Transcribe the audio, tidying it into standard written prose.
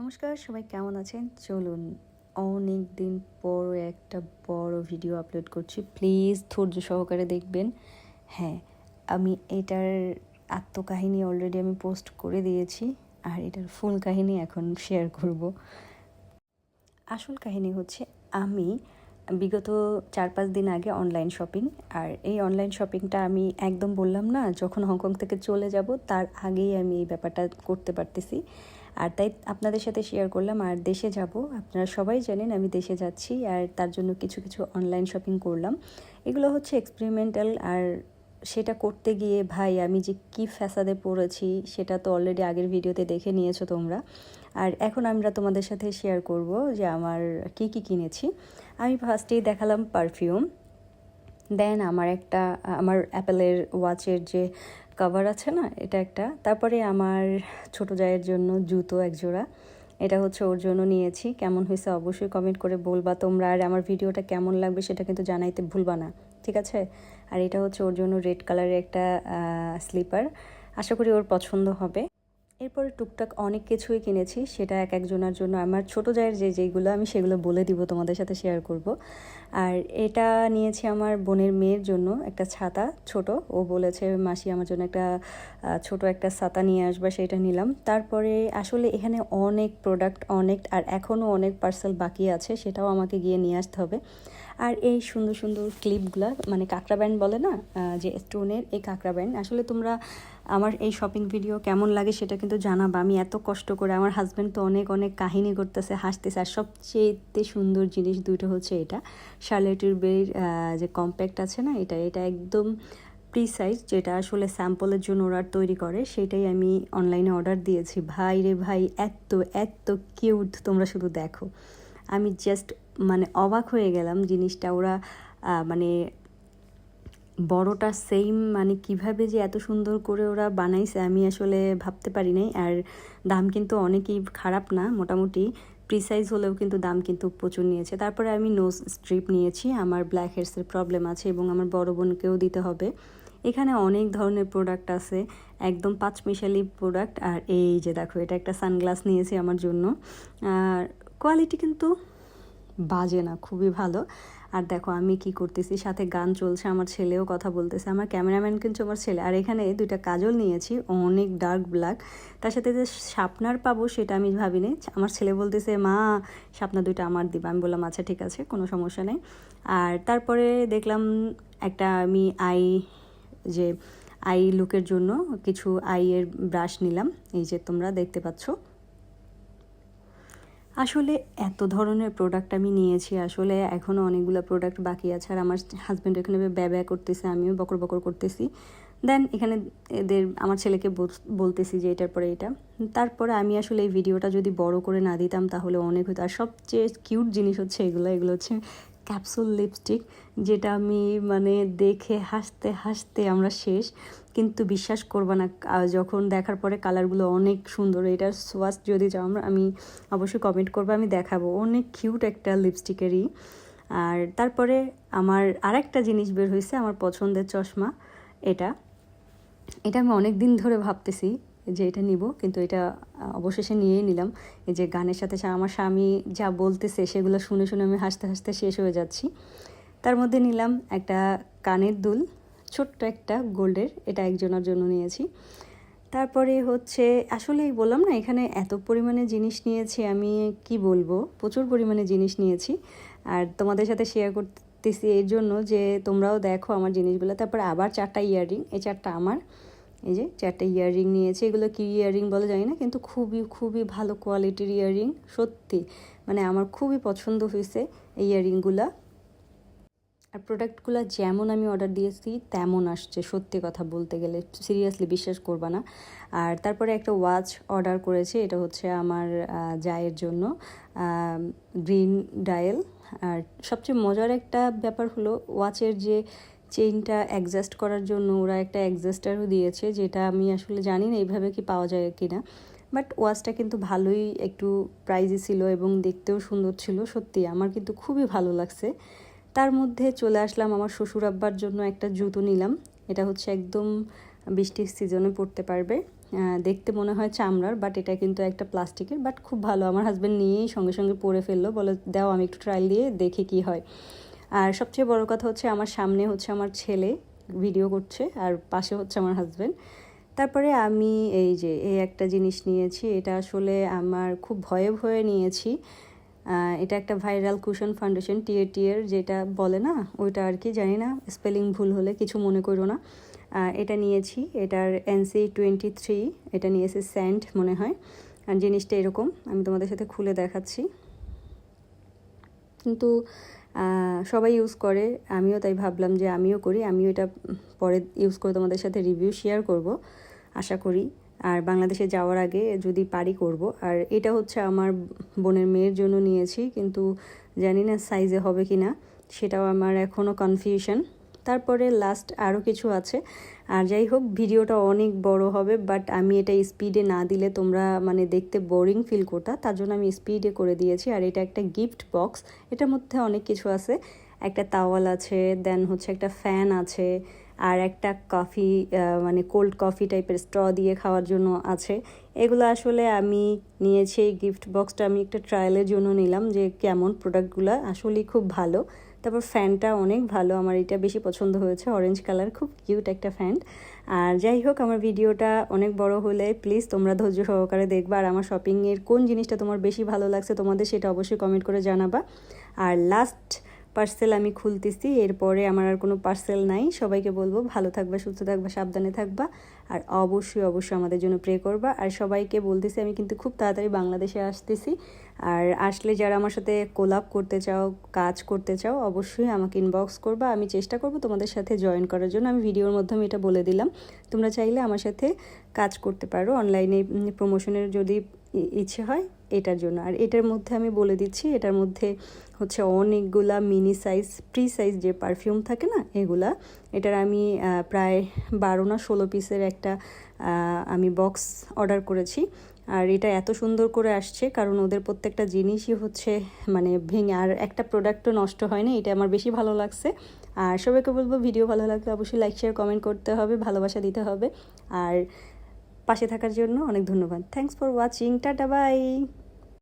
নমস্কার, সবাই কেমন আছেন? চলুন অনেক দিন পর একটা বড় ভিডিও আপলোড করছি। প্লিজ ধৈর্য সহকারে দেখবেন। হ্যাঁ, আমি এটার আত্মকাহিনী অলরেডি আমি পোস্ট করে দিয়েছি, আর এটার ফুল কাহিনী এখন শেয়ার করব। আসল কাহিনী হচ্ছে, আমি বিগত 4-5 দিন আগে অনলাইন শপিং, আর এই অনলাইন শপিংটা আমি একদম বললাম না, যখন হংকং থেকে চলে যাব তার আগেই আমি এই ব্যাপারটা করতে পারতেছি, আর তাই আপনাদের সাথে শেয়ার করলাম। আর দেশে যাব, আপনারা সবাই জানেন আমি দেশে যাচ্ছি, আর তার জন্য কিছু কিছু অনলাইন শপিং করলাম। এগুলো হচ্ছে এক্সপেরিমেন্টাল, আর সেটা করতে গিয়ে ভাই আমি যে কী ফ্যাসাদে পড়েছি সেটা তো অলরেডি আগের ভিডিওতে দেখে নিয়েছো তোমরা। আর এখন আমরা তোমাদের সাথে শেয়ার করব যে আমার কী কী কিনেছি। আমি ফার্স্টেই দেখালাম পারফিউম, দেন আমার অ্যাপেলের ওয়াচের যে কভার আছে না, এটা একটা। তারপরে আমার ছোটো জায়ের জন্য জুতো একজোড়া, এটা হচ্ছে ওর জন্য নিয়েছি। কেমন হয়েছে অবশ্যই কমেন্ট করে বলবা তোমরা, আর আমার ভিডিওটা কেমন লাগবে সেটা কিন্তু জানাইতে ভুলবা না, ঠিক আছে? আর এটা হচ্ছে ওর জন্য রেড কালারের একটা স্লিপার, আশা করি ওর পছন্দ হবে। এরপরে টুকটাক অনেক কিছুই কিনেছি, সেটা এক একজনের জন্য। আমার ছোটো জায়ের যেগুলো আমি সেগুলো বলে দিব, তোমাদের সাথে শেয়ার করব। আর এটা নিয়েছি আমার বোনের মেয়ের জন্য একটা ছাতা, ছোট। ও বলেছে মাসি আমার জন্য একটা ছোট একটা ছাতা নিয়ে আসবা, সেটা নিলাম। তারপরে আসলে এখানে অনেক প্রোডাক্ট, আর এখনও অনেক পার্সেল বাকি আছে, সেটাও আমাকে গিয়ে নিয়ে আসতে হবে। আর এই সুন্দর সুন্দর ক্লিপগুলা, মানে কাঁকড়া ব্যান্ড বলে না, যে স্টোনের এই কাঁকড়া ব্যান্ড। আসলে তোমরা আমার এই শপিং ভিডিও কেমন লাগে সেটা কিন্তু জানাবা। আমি এত কষ্ট করে, আমার হাজব্যান্ড তো অনেক অনেক কাহিনী করতেছে, হাসতেছে। আর সবচেয়ে সুন্দর জিনিস দুটো হচ্ছে এটা শার্লেট টিলবেরির যে কম্প্যাক্ট আছে না, এটা একদম প্রিসাইজ, যেটা আসলে স্যাম্পলের জন্য ওরা তৈরি করে, সেটাই আমি অনলাইনে অর্ডার দিয়েছি। ভাই রে ভাই, এত এত কিউট, তোমরা শুধু দেখো। আমি জাস্ট মানে অবাক হয়ে গেলাম জিনিসটা। ওরা মানে বড়টা সেম, মানে কিভাবে যে এত সুন্দর করে ওরা বানাইছে আমি আসলে ভাবতে পারি নাই। আর দাম কিন্তু অনেকই খারাপ না, মোটামুটি প্রিসাইজ হলেও কিন্তু দাম কিন্তু প্রচুর নিয়েছে। তারপরে আমি নোজ স্ট্রিপ নিয়েছি, আমার ব্ল্যাক হেডসের প্রবলেম আছে এবং আমার বড় বোনকেও দিতে হবে। এখানে অনেক ধরনের প্রোডাক্ট আছে, একদম পাঁচমিশালি প্রোডাক্ট। আর এই যে দেখো, এটা একটা সানগ্লাস নিয়েছি আমার জন্য, আর কোয়ালিটি কিন্তু বাজে না, খুবই ভালো। আর দেখো আমি কি করতেছি, সাথে গান চলছে, আমার ছেলেও কথা বলতেছে, আমার ক্যামেরাম্যান কিন্তু আমার ছেলে। আর এখানে দুইটা কাজল নিয়েছি, অনেক ডার্ক ব্ল্যাক। তার সাথে যে শার্পনার পাবো সেটা আমি ভাবিনি। আমার ছেলে বলতেছে মা শার্পনার দুইটা আমার দিবা, আমি বললাম আচ্ছা ঠিক আছে, কোনো সমস্যা নেই। আর তারপরে দেখলাম একটা আমি যে আই লুকের জন্য কিছু আইয়ের ব্রাশ নিলাম, এই যে তোমরা দেখতে পাচ্ছ। আসলে এত ধরনের প্রোডাক্ট আমি নিয়েছি, আসলে এখনও অনেকগুলো প্রোডাক্ট বাকি আছে। আর আমার হাজব্যান্ড এখানে ব্যয় করতেছে, আমিও বকর বকর করতেছি। দেন এখানে আমার ছেলেকে বলতেছি যে এটার পরে এটা। তারপরে আমি আসলে এই ভিডিওটা যদি বড় করে না দিতাম তাহলে অনেক হতো। আর সবচেয়ে কিউট জিনিস হচ্ছে এগুলো হচ্ছে ক্যাপসুল লিপস্টিক, যেটা আমি মানে দেখে হাসতে হাসতে আমরা শেষ। কিন্তু বিশ্বাস করবা না, যখন দেখার পরে কালারগুলো অনেক সুন্দর। এটার সোয়াচ যদি চাও আমি অবশ্যই কমেন্ট করবো, আমি দেখাবো। অনেক কিউট একটা লিপস্টিকেরই। আর তারপরে আমার আরেকটা জিনিস বের হয়েছে, আমার পছন্দের চশমা। এটা এটা আমি অনেক দিন ধরে ভাবতেছি যে এটা নিব, কিন্তু এটা অবশেষে নিয়েই নিলাম। এই যে গানের সাথে আমার স্বামী যা বলতেছে সেগুলো শুনে শুনে আমি হাসতে হাসতে শেষ হয়ে যাচ্ছি। তার মধ্যে নিলাম একটা কানের দুল, ছোট্ট একটা গোল্ডের, এটা একজনের জন্য নিয়েছি। তারপরে হচ্ছে আসলেই বললাম না, এখানে এত পরিমাণে জিনিস নিয়েছি, আমি কি বলবো, প্রচুর পরিমাণে জিনিস নিয়েছি। আর তোমাদের সাথে শেয়ার করতেছি এর জন্য যে তোমরাও দেখো আমার জিনিসগুলো। তারপরে আবার 4টা ইয়াররিং, এই 4টা আমার। এই যে 4টা ইয়াররিং নিয়েছি, এগুলো কি ইয়াররিং বলে জানি না, কিন্তু খুবই খুবই ভালো কোয়ালিটির ইয়াররিং, সত্যি মানে আমার খুবই পছন্দ হয়েছে এই ইয়াররিংগুলো। আর প্রোডাক্টগুলো যেমন আমি অর্ডার দিয়েছি তেমন আসছে, সত্যি কথা বলতে গেলে সিরিয়াসলি বিশ্বাস করবা না। আর তারপরে একটা ওয়াচ অর্ডার করেছি, এটা হচ্ছে আমার জায়ের জন্য, গ্রিন ডায়াল। আর সবচেয়ে মজার একটা ব্যাপার হলো, ওয়াচের যে চেইনটা অ্যাডজাস্ট করার জন্য ওরা একটা অ্যাডজাস্টারও দিয়েছে, যেটা আমি আসলে জানি না এইভাবে কি পাওয়া যায় কি না। বাট ওয়াচটা কিন্তু ভালোই একটু প্রাইজি ছিল এবং দেখতেও সুন্দর ছিল, সত্যি আমার কিন্তু খুবই ভালো লাগছে। তার মধ্যে চলে আসলাম আমার শ্বশুর আব্বার জন্য একটা জুতো নিলাম, এটা হচ্ছে একদম বৃষ্টির সিজনে পরতে পারবে। দেখতে মনে হয় চামড়ার, বাট এটা কিন্তু একটা প্লাস্টিকের, বাট খুব ভালো। আমার হাজব্যান্ড নিয়েই সঙ্গে সঙ্গে পরে ফেললো, বলে দাও আমি একটু ট্রায়াল দিয়ে দেখি কি হয়। আর সবচেয়ে বড় কথা হচ্ছে আমার সামনে হচ্ছে আমার ছেলে ভিডিও করছে, আর পাশে হচ্ছে আমার হাজব্যান্ড। তারপরে আমি এই একটা জিনিস নিয়েছি, এটা আসলে আমার খুব ভয়ে ভয়ে নিয়েছি। এটা একটা ভাইরাল কুশন ফাউন্ডেশন, টিয়ের যেটা বলে না, ওইটা আর কি, জানি না, স্পেলিং ভুল হলে কিছু মনে করো না। এটা নিয়েছি, এটার NC23, এটা নিয়েছে স্যান্ড মনে হয়। আর জিনিসটা এরকম, আমি তোমাদের সাথে খুলে দেখাচ্ছি। কিন্তু সবাই ইউজ করে, আমিও তাই ভাবলাম যে আমিও করি, আমিও এটা পরে ইউজ করে তোমাদের সাথে রিভিউ শেয়ার করব আশা করি। আর বাংলাদেশে যাওয়ার আগে যদি পারি করব। আর এটা হচ্ছে আমার বোনের মেয়ের জন্য নিয়েছি, কিন্তু জানি না সাইজে হবে কি না, সেটাও আমার এখনও কনফিউশন। তারপরে লাস্ট আরও কিছু আছে। আর যাই হোক, ভিডিওটা অনেক বড় হবে, বাট আমি এটা স্পিডে না দিলে তোমরা মানে দেখতে বোরিং ফিল করতা, তার জন্য আমি স্পিডে করে দিয়েছি। আর এটা একটা গিফট বক্স, এটার মধ্যে অনেক কিছু আছে। একটা তাওয়াল আছে, দেন হচ্ছে একটা ফ্যান আছে, আর একটা কফি মানে কোল্ড কফি টাইপের স্ট্র দিয়ে খাওয়ার জন্য আছে। এগুলো আসলে আমি নিয়েছি, এই গিফট বক্সটা আমি একটা ট্রায়ালের জন্য নিলাম যে কেমন, প্রোডাক্টগুলো আসলেই খুব ভালো। তারপর ফ্যানটা অনেক ভালো, আমার এটা বেশি পছন্দ হয়েছে, অরেঞ্জ কালার, খুব কিউট একটা ফ্যান। আর যাই হোক, আমার ভিডিওটা অনেক বড় হলে প্লিজ তোমরা ধৈর্য সহকারে দেখবা। আর আমার শপিংয়ের কোন জিনিসটা তোমার বেশি ভালো লাগছে তোমাদের, সেটা অবশ্যই কমেন্ট করে জানাবা। আর লাস্ট পার্সেল আমি খুলতেছি, এরপরে আমার আর কোনো পার্সেল নাই। সবাইকে বলবো ভালো থাকবা, সুস্থ থাকবা, সাবধানে থাকবা, আর অবশ্যই আমাদের জন্য প্রে করবা। আর সবাইকে বলতেছি আমি কিন্তু খুব তাড়াতাড়ি বাংলাদেশে আসতেছি। আর আসলে যারা আমার সাথে কোলাব করতে চাও, কাজ করতে চাও, অবশ্যই আমাকে ইনবক্স করবা, আমি চেষ্টা করব তোমাদের সাথে জয়েন করার জন্য। আমি ভিডিওর মাধ্যমে এটা বলে দিলাম, তোমরা চাইলে আমার সাথে কাজ করতে পারো অনলাইনে, প্রমোশনের যদি ইচ্ছে হয় এটার জন্য। আর এটার মধ্যে আমি বলে দিচ্ছি, এটার মধ্যে হচ্ছে অনেকগুলা মিনি সাইজ, প্রি সাইজ যে পারফিউম থাকে না, এগুলা। এটার আমি প্রায় 12 না 16 পিসের একটা আমি বক্স অর্ডার করেছি। আর এটা এত সুন্দর করে আসছে কারণ ওদের প্রত্যেকটা জিনিসই হচ্ছে মানে ভেঙে, আর একটা প্রোডাক্টও নষ্ট হয়নি, এটা আমার বেশি ভালো লাগছে। আর সবাইকে বলবো ভিডিও ভালো লাগলে অবশ্যই লাইক শেয়ার কমেন্ট করতে হবে, ভালোবাসা দিতে হবে। আর পাশে থাকার জন্য অনেক ধন্যবাদ। Thanks for watching, tata bye.